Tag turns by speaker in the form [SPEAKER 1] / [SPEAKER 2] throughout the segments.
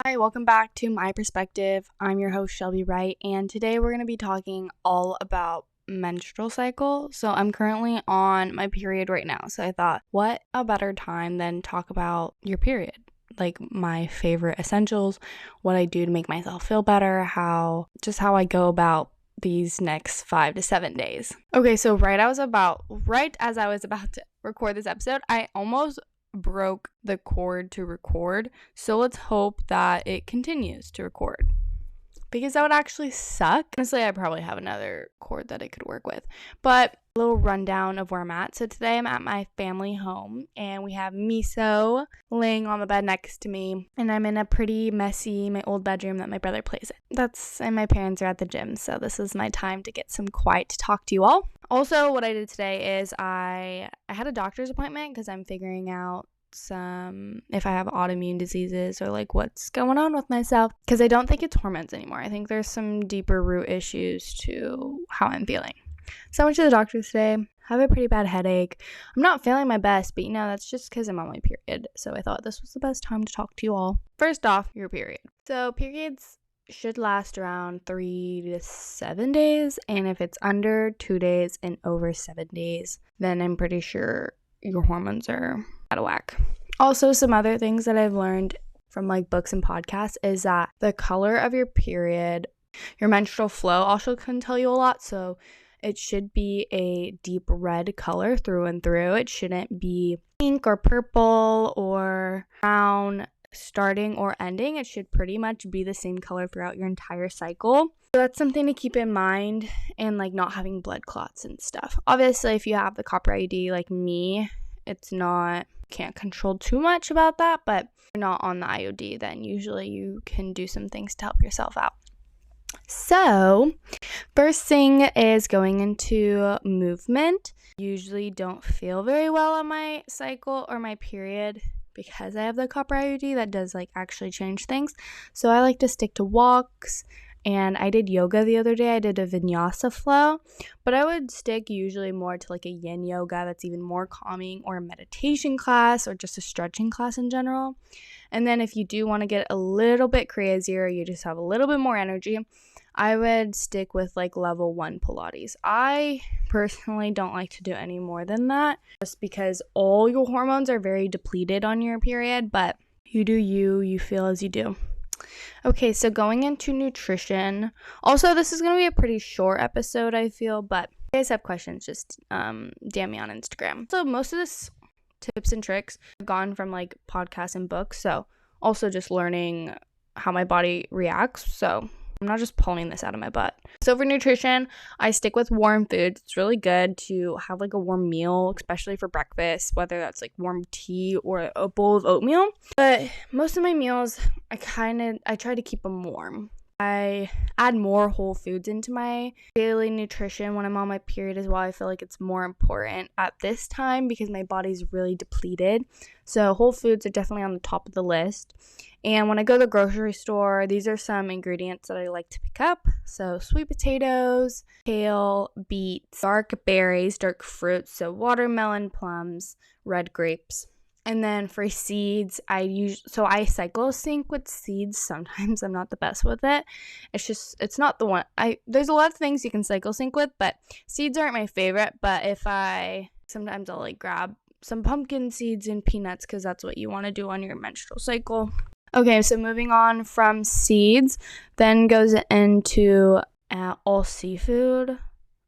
[SPEAKER 1] Hi, welcome back to My Perspective. I'm your host, Shelby Wright, and today we're going to be talking all about menstrual cycle. So I'm currently on my period right now. So I thought, what a better time than talk about your period? Like my favorite essentials, what I do to make myself feel better, how I go about these next 5 to 7 days. Okay, so right as I was about to record this episode, I almost broke the cord to record, so let's hope that it continues to record, because that would actually suck. Honestly, I probably have another cord that I could work with, but a little rundown of where I'm at. So today I'm at my family home, and we have Miso laying on the bed next to me, and I'm in a pretty messy, my old bedroom that my brother plays in. And my parents are at the gym, so this is my time to get some quiet to talk to you all. Also, what I did today is I had a doctor's appointment because I'm figuring out if I have autoimmune diseases or like what's going on with myself, because I don't think it's hormones anymore. I think there's some deeper root issues to how I'm feeling. So I went to the doctor today. I have a pretty bad headache. I'm not feeling my best, but that's just because I'm on my period. So I thought this was the best time to talk to you all. First off, your period. So periods should last around 3 to 7 days, and if it's under 2 days and over 7 days, then I'm pretty sure your hormones are out of whack. Also, some other things that I've learned from like books and podcasts is that the color of your period, your menstrual flow also can tell you a lot. So it should be a deep red color through and through. It shouldn't be pink or purple or brown starting or ending. It should pretty much be the same color throughout your entire cycle. So that's something to keep in mind, and like not having blood clots and stuff. Obviously, if you have the copper IUD like me, can't control too much about that, but if you're not on the IUD, then usually you can do some things to help yourself out. So first thing is going into movement. Usually don't feel very well on my cycle or my period because I have the copper IUD that does like actually change things. So I like to stick to walks, and I did yoga the other day. I did a vinyasa flow, but I would stick usually more to like a yin yoga that's even more calming, or a meditation class, or just a stretching class in general. And then if you do want to get a little bit crazier, you just have a little bit more energy, I would stick with like level 1 Pilates. I personally don't like to do any more than that, just because all your hormones are very depleted on your period, but you do you feel as you do. Okay, so going into nutrition. Also, this is going to be a pretty short episode, I feel, but if you guys have questions, just DM me on Instagram. So most of this tips and tricks have gone from like podcasts and books, so also just learning how my body reacts, so I'm not just pulling this out of my butt. So for nutrition, I stick with warm foods. It's really good to have like a warm meal, especially for breakfast, whether that's like warm tea or a bowl of oatmeal. But most of my meals, I try to keep them warm. I add more whole foods into my daily nutrition when I'm on my period as well. I feel like it's more important at this time because my body's really depleted. So whole foods are definitely on the top of the list. And when I go to the grocery store, these are some ingredients that I like to pick up. So sweet potatoes, kale, beets, dark berries, dark fruits, so watermelon, plums, red grapes. And then for seeds, I cycle sync with seeds. Sometimes I'm not the best with it. It's not the one. There's a lot of things you can cycle sync with, but seeds aren't my favorite. But sometimes I'll like grab some pumpkin seeds and peanuts, because that's what you want to do on your menstrual cycle. Okay, so moving on from seeds, then goes into all seafood.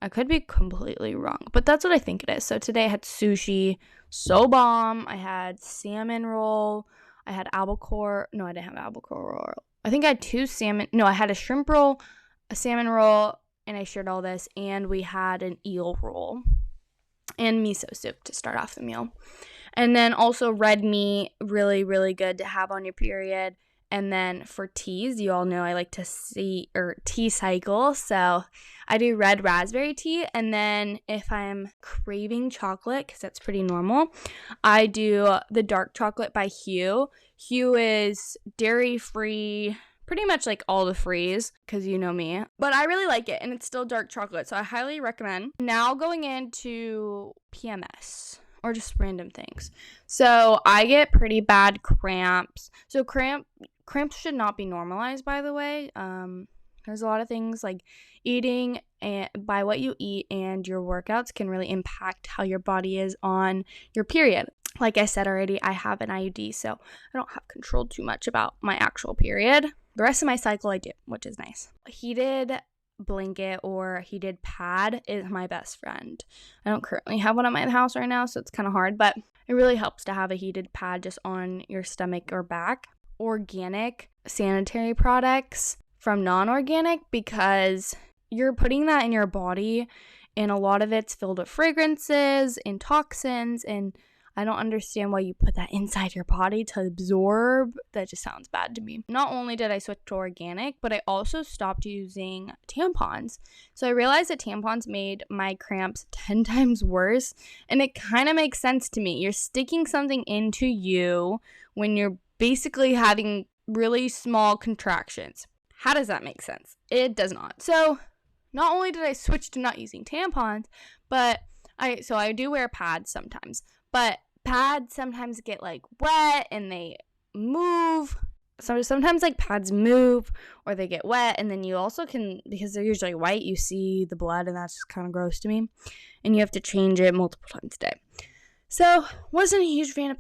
[SPEAKER 1] I could be completely wrong, but that's what I think it is. So today I had sushi, so bomb. I had salmon roll. I had albacore. No, I didn't have albacore roll. I think I had two salmon. No, I had a shrimp roll, a salmon roll, and I shared all this. And we had an eel roll and miso soup to start off the meal. And then also red meat, really, really good to have on your period. And then for teas, you all know I like to tea cycle. So I do red raspberry tea. And then if I'm craving chocolate, because that's pretty normal, I do the dark chocolate by Hue. Hue is dairy-free, pretty much like all the frees, because you know me. But I really like it, and it's still dark chocolate, so I highly recommend. Now going into PMS, or just random things. So I get pretty bad cramps. So cramps should not be normalized, by the way. There's a lot of things like eating and by what you eat and your workouts can really impact how your body is on your period. Like I said already, I have an IUD, so I don't have control too much about my actual period. The rest of my cycle I do, which is nice. A heated blanket or a heated pad is my best friend. I don't currently have one at my house right now, so it's kind of hard, but it really helps to have a heated pad just on your stomach or back. Organic sanitary products from non-organic, because you're putting that in your body and a lot of it's filled with fragrances and toxins, and I don't understand why you put that inside your body to absorb. That just sounds bad to me. Not only did I switch to organic, but I also stopped using tampons. So I realized that tampons made my cramps 10 times worse, and it kind of makes sense to me. You're sticking something into you when you're basically having really small contractions. How does that make sense? It does not. So not only did I switch to not using tampons, but I do wear pads sometimes, but pads sometimes get like wet and they move. So sometimes like pads move or they get wet, and then you also can, because they're usually white, you see the blood, and that's just kind of gross to me. And you have to change it multiple times a day. So wasn't a huge fan of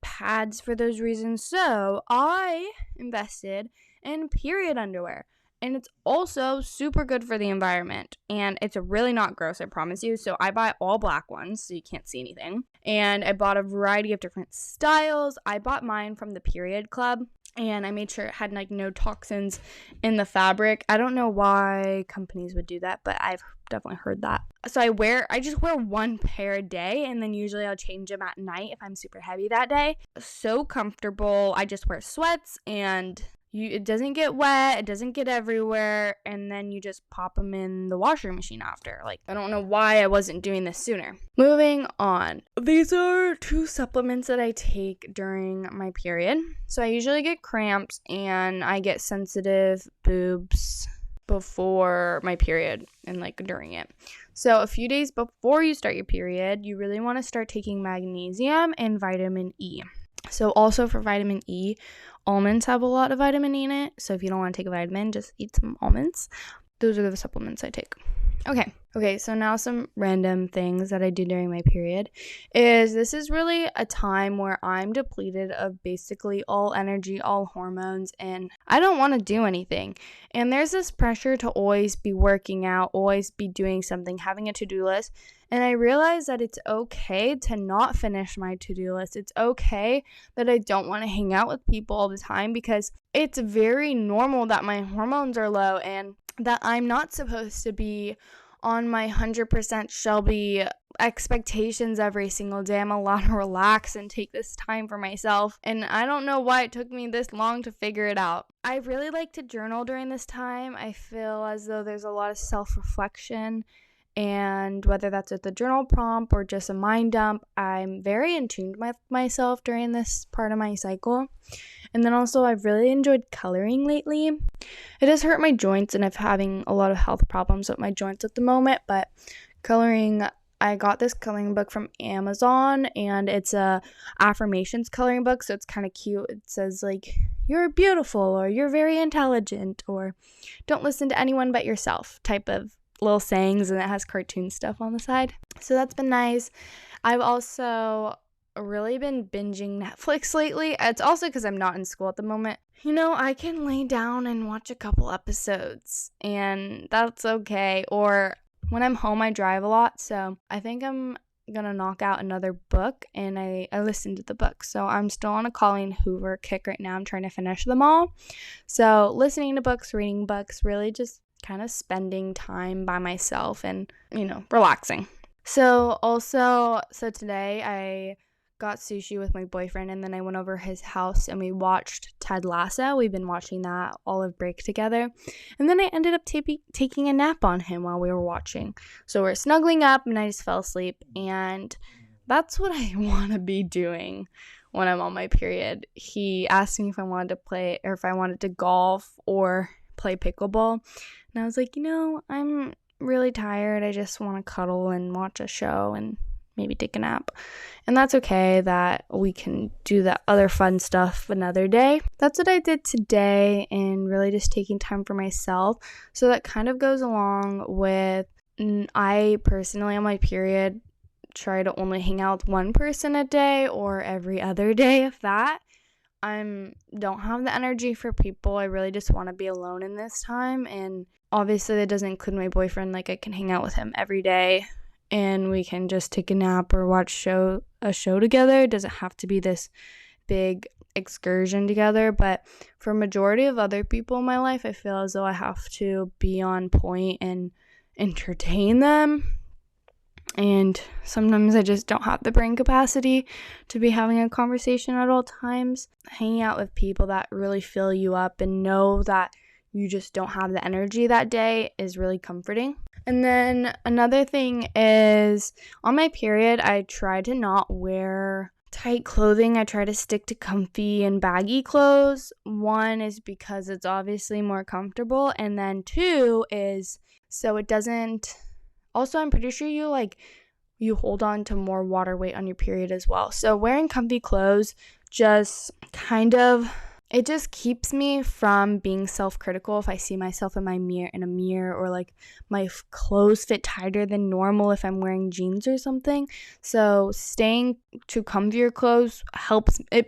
[SPEAKER 1] pads for those reasons. So I invested in period underwear. And it's also super good for the environment. And it's really not gross, I promise you. So I buy all black ones so you can't see anything. And I bought a variety of different styles. I bought mine from the Period Club. And I made sure it had like no toxins in the fabric. I don't know why companies would do that, but I've definitely heard that. So I just wear one pair a day, and then usually I'll change them at night if I'm super heavy that day. So comfortable. I just wear sweats, and it doesn't get wet, it doesn't get everywhere, and then you just pop them in the washing machine after. Like, I don't know why I wasn't doing this sooner. Moving on. These are 2 supplements that I take during my period. So I usually get cramps and I get sensitive boobs before my period and like during it. So a few days before you start your period, you really want to start taking magnesium and vitamin E. So also for vitamin E, almonds have a lot of vitamin E in it. So if you don't want to take a vitamin, just eat some almonds. Those are the supplements I take. Okay, so now some random things that I do during my period is this is really a time where I'm depleted of basically all energy, all hormones, and I don't want to do anything. And there's this pressure to always be working out, always be doing something, having a to-do list. And I realize that it's okay to not finish my to-do list. It's okay that I don't want to hang out with people all the time, because it's very normal that my hormones are low and that I'm not supposed to be on my 100% Shelby expectations every single day. I'm allowed to relax and take this time for myself. And I don't know why it took me this long to figure it out. I really like to journal during this time. I feel as though there's a lot of self-reflection. And whether that's with the journal prompt or just a mind dump, I'm very in tune with myself during this part of my cycle. And then also, I've really enjoyed coloring lately. It has hurt my joints, and I'm having a lot of health problems with my joints at the moment. But coloring, I got this coloring book from Amazon, and it's a affirmations coloring book, so it's kind of cute. It says like, you're beautiful, or you're very intelligent, or don't listen to anyone but yourself type of little sayings, and it has cartoon stuff on the side. So that's been nice. I've also really been binging Netflix lately. It's also because I'm not in school at the moment. You know, I can lay down and watch a couple episodes, and that's okay. Or when I'm home, I drive a lot, so I think I'm gonna knock out another book, and I listened to the book. So I'm still on a Colleen Hoover kick right now. I'm trying to finish them all. So listening to books, reading books, really just kind of spending time by myself and, relaxing. So today I got sushi with my boyfriend, and then I went over his house and we watched Ted Lasso. We've been watching that all of break together. And then I ended up taking a nap on him while we were watching. So we're snuggling up and I just fell asleep, and that's what I want to be doing when I'm on my period. He asked me if I wanted to play, or if I wanted to golf or play pickleball. And I was like, I'm really tired. I just want to cuddle and watch a show and maybe take a nap. And that's okay, that we can do that other fun stuff another day. That's what I did today, and really just taking time for myself. So that kind of goes along with, I personally on my period try to only hang out with one person a day or every other day, if that. I don't have the energy for people. I really just want to be alone in this time, and obviously that doesn't include my boyfriend. Like, I can hang out with him every day and we can just take a nap or watch a show together. It doesn't have to be this big excursion together, but for majority of other people in my life, I feel as though I have to be on point and entertain them. And sometimes I just don't have the brain capacity to be having a conversation at all times. Hanging out with people that really fill you up and know that you just don't have the energy that day is really comforting. And then another thing is, on my period, I try to not wear tight clothing. I try to stick to comfy and baggy clothes. One is because it's obviously more comfortable, and then two is so it doesn't... Also, I'm pretty sure you hold on to more water weight on your period as well. So wearing comfy clothes just it just keeps me from being self-critical if I see myself in a mirror, or like my clothes fit tighter than normal if I'm wearing jeans or something. So staying to comfier clothes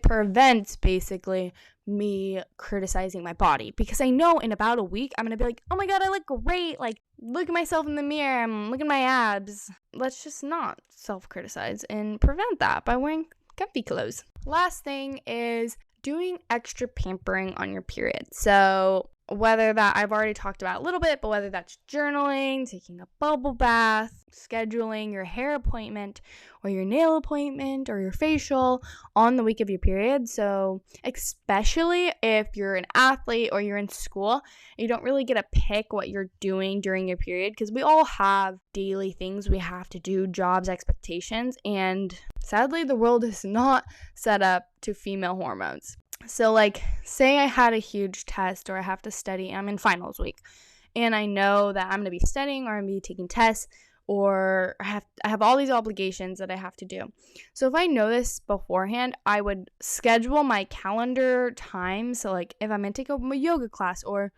[SPEAKER 1] prevents basically me criticizing my body, because I know in about a week I'm gonna be like, oh my god, I look great, like, look at myself in the mirror, I'm looking at my abs. Let's just not self-criticize and prevent that by wearing comfy clothes. Last thing is doing extra pampering on your period. So whether that, I've already talked about a little bit, but whether that's journaling, taking a bubble bath, scheduling your hair appointment or your nail appointment or your facial on the week of your period. So especially if you're an athlete or you're in school, you don't really get to pick what you're doing during your period, because we all have daily things we have to do, jobs, expectations, and sadly the world is not set up to female hormones. So like, say I had a huge test or I have to study, I'm in finals week, and I know that I'm going to be studying or I'm going to be taking tests, or I have all these obligations that I have to do. So if I know this beforehand, I would schedule my calendar time. So like, if I'm going to take a yoga class or,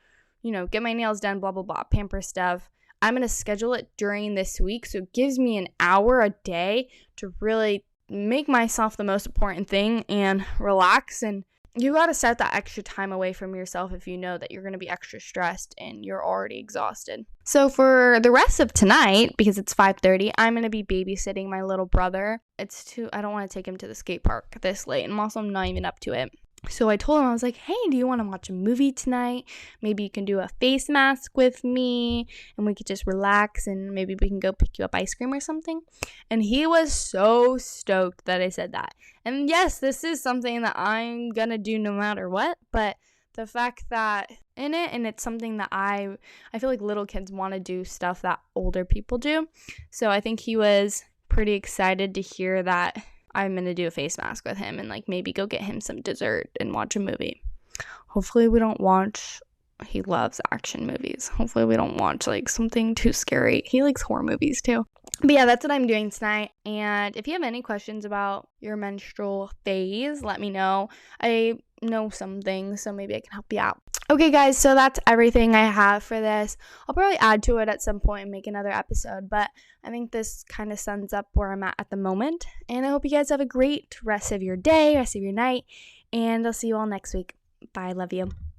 [SPEAKER 1] get my nails done, blah, blah, blah, pamper stuff, I'm going to schedule it during this week. So it gives me an hour a day to really make myself the most important thing and relax. And you got to set that extra time away from yourself if you know that you're going to be extra stressed and you're already exhausted. So for the rest of tonight, because it's 5:30, I'm going to be babysitting my little brother. I don't want to take him to the skate park this late, and also I'm not even up to it. So I told him, I was like, hey, do you want to watch a movie tonight? Maybe you can do a face mask with me and we could just relax, and maybe we can go pick you up ice cream or something. And he was so stoked that I said that. And yes, this is something that I'm going to do no matter what, but the fact that it's something that I feel like little kids want to do stuff that older people do. So I think he was pretty excited to hear that I'm going to do a face mask with him and like maybe go get him some dessert and watch a movie. Hopefully we don't watch, he loves action movies. Hopefully we don't watch like something too scary. He likes horror movies too. But yeah, that's what I'm doing tonight. And if you have any questions about your menstrual phase, let me know. I know some things, so maybe I can help you out. Okay, guys, so that's everything I have for this. I'll probably add to it at some point and make another episode, but I think this kind of sums up where I'm at the moment. And I hope you guys have a great rest of your day, rest of your night, and I'll see you all next week. Bye, love you.